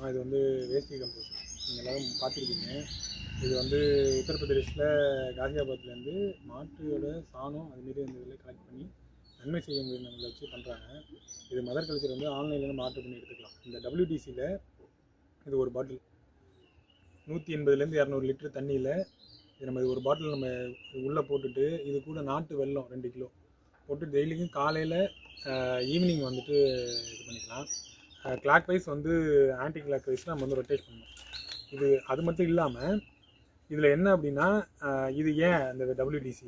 இது வந்து வேஷ்டி கம்போஸ்ட் நீங்கள் எல்லோரும் பார்த்துருக்கீங்க. இது வந்து உத்தரப்பிரதேஷில் காசியாபாத்லேருந்து மாட்டோட சாணம் அதுமாரி இந்த இதில் கலெக்ட் பண்ணி நன்மை செய்ய முடியும் வச்சு பண்ணுறாங்க. இது மதர் கல்ச்சர் வந்து ஆன்லைன்லேருந்து ஆர்டர் பண்ணி எடுத்துக்கலாம். இந்த WDCயில் இது ஒரு பாட்டில் 180 to 200 லிட்டர் தண்ணியில் இது நம்ம ஒரு பாட்டில் நம்ம உள்ளே போட்டுட்டு இது கூட நாட்டு வெல்லம் 2 கிலோ போட்டு டெய்லியும் காலையில் ஈவினிங் வந்துட்டு இது பண்ணிக்கலாம். கிளாக் வைஸ் வந்து ஆன்டி கிளாக் வைஸில் நம்ம வந்து ரொட்டேட் பண்ணணும். இது அது மட்டும் இல்லாமல் இதில் என்ன அப்படின்னா இது ஏன் அந்த WDC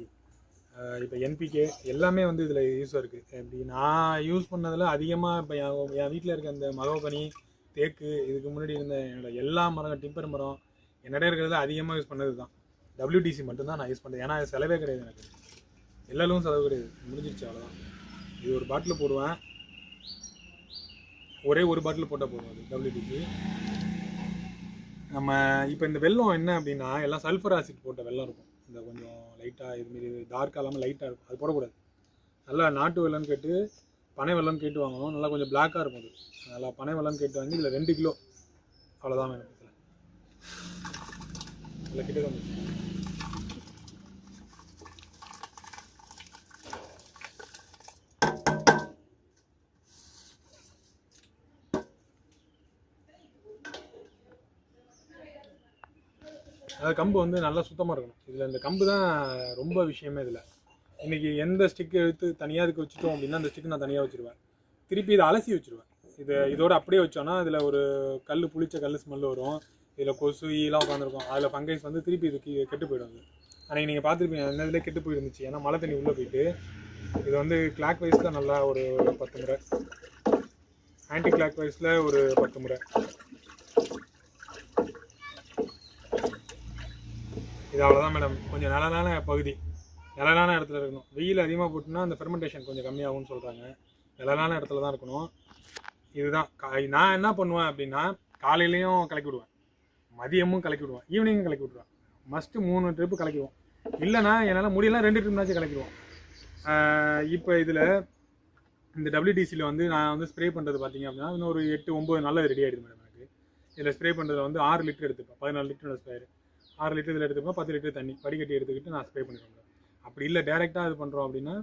இப்போ NPK எல்லாமே வந்து இதில் யூஸாக இருக்குது. எப்படி நான் யூஸ் பண்ணதில் அதிகமாக இப்போ என் வீட்டில் இருக்க அந்த மகோகனி தேக்கு இதுக்கு முன்னாடி இருந்த என்னோட எல்லா மரம் டிம்பர் மரம் என்னிட இருக்கிறதுல அதிகமாக யூஸ் பண்ணது தான் WDC மட்டும்தான் நான் யூஸ் பண்ணுறேன். ஏன்னா அது செலவே கிடையாது, எனக்கு எல்லாரும் செலவு கிடையாது, முடிஞ்சிருச்சு அவ்வளோதான். இது ஒரு பாட்டில் போடுவேன், ஒரே ஒரு பாட்டில் போட்டால் போதும் அது WDC. நம்ம இப்போ இந்த வெல்லம் என்ன அப்படின்னா எல்லாம் சல்ஃபர் ஆசிட் போட்ட வெல்லம் இருக்கும். இந்த கொஞ்சம் லைட்டாக இதுமாரி டார்க்காக இல்லாமல் லைட்டாக இருக்கும், அது போடக்கூடாது. நல்லா நாட்டு வெல்லம்னு கேட்டு பனை வெல்லம்னு கேட்டு வாங்கணும். நல்லா கொஞ்சம் பிளாக்காக இருக்கும் அது. நல்லா பனை வெல்லம்னு கேட்டு வாங்கி இதில் 2 கிலோ அவ்வளோதான் வேணும். இதில் கிட்ட வந்து அது கம்பு வந்து நல்லா சுத்தமாக இருக்கணும். இதில் இந்த கம்பு தான் ரொம்ப விஷயமே. இதில் இன்றைக்கி எந்த ஸ்டிக்கு எடுத்து தனியாக இதுக்கு வச்சுட்டோம் அப்படின்னா அந்த ஸ்டிக்கு நான் தனியாக வச்சுருவேன். திருப்பி இதை அலசி வச்சுருவேன். இதோட அப்படியே வச்சோன்னா இதில் ஒரு புளிச்ச கல் ஸ்மெல் வரும். இதில் கொசு ஈலாம் உட்காந்துருக்கும். அதில் ஃபங்கைஸ் வந்து திருப்பி இதுக்கு கெட்டு போயிடும். அது அன்றைக்கி நீங்கள் பார்த்துருப்பீங்க, அந்த இதில் கெட்டு போயிருந்துச்சு. ஏன்னா மழை தண்ணி உள்ளே போயிட்டு இது வந்து கிளாக் வைஸில் நல்லா ஒரு 10 முறை, ஆன்டி கிளாக் வைஸில் ஒரு 10 முறை. இது அவ்வளோதான் மேடம். கொஞ்சம் நிழலான பகுதி, நிழலான இடத்துல இருக்கணும். வெயில் அதிகமாக போட்டுன்னா அந்த ஃபெர்மெண்டேஷன் கொஞ்சம் கம்மியாகும்னு சொல்கிறாங்க. நிழலான இடத்துல தான் இருக்கணும். இதுதான் நான் என்ன பண்ணுவேன் அப்படின்னா காலையிலையும் கலக்கி விடுவேன், மதியமும் கலக்கி விடுவேன், ஈவினிங்கும் கலக்கி விடுவேன். மஸ்ட்டு 3 ட்ரிப்பு கலக்கிடுவோம். இல்லைனா என்னால் முடியலாம் 2 ட்ரிப்னாச்சும் கலக்கிடுவோம். இப்போ இதில் இந்த WDCயில் வந்து நான் வந்து ஸ்ப்ரே பண்ணுறது பார்த்தீங்க அப்படின்னா இன்னும் ஒரு 8-9 நாளில் ரெடி ஆகிடுது மேடம். எனக்கு இதில் ஸ்ப்ரே பண்ணுறதுல வந்து 6 லிட்டர் எடுத்துப்பேன். 14 லிட்டரோட ஸ்ப்ரேயர், 6 லிட்டர் இதில் எடுத்துப்பேன். 10 லிட்டர் தண்ணி வடிகட்டி எடுத்துக்கிட்டு நான் ஸ்ப்ரே பண்ணிடுவேன். அப்படி இல்லை டேரெக்டாக இது பண்ணுறோம் அப்படின்னா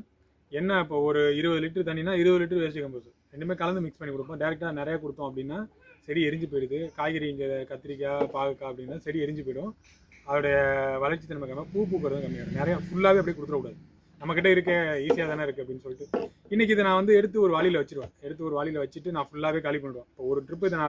என்ன, இப்போ ஒரு 20 லிட்டர் தண்ணினா 20 லிட்டர் வேஸ்ட் கம்போஸ்ட் ரெண்டுமே கலந்து மிக்ஸ் பண்ணி கொடுப்போம். டேரெக்டாக நிறையா கொடுத்தோம் அப்படின்னா செடி எரிஞ்சு போயிடுது. காய்கறி இங்கே கத்திரிக்காய் பாகக்காய் அப்படின்னா செடி எரிஞ்சு போயிடும். அதோடைய வளர்ச்சி தன்மை கம்மியாக, பூ பூக்கிறதும் கம்மியாகும். நிறையா ஃபுல்லாகவே அப்படியே கொடுத்துடக்கூடாது. நம்மக்கிட்ட இருக்க ஈஸியாக தானே இருக்குது அப்படின்னு சொல்லிட்டு இன்றைக்கி இதை நான் வந்து எடுத்து ஒரு வாளியில் வச்சுருவேன். எடுத்து ஒரு வாளியில் வச்சுட்டு நான் ஃபுல்லாகவே காலி பண்ணுவேன். இப்போ ஒரு ட்ரிப்பு இதை நான்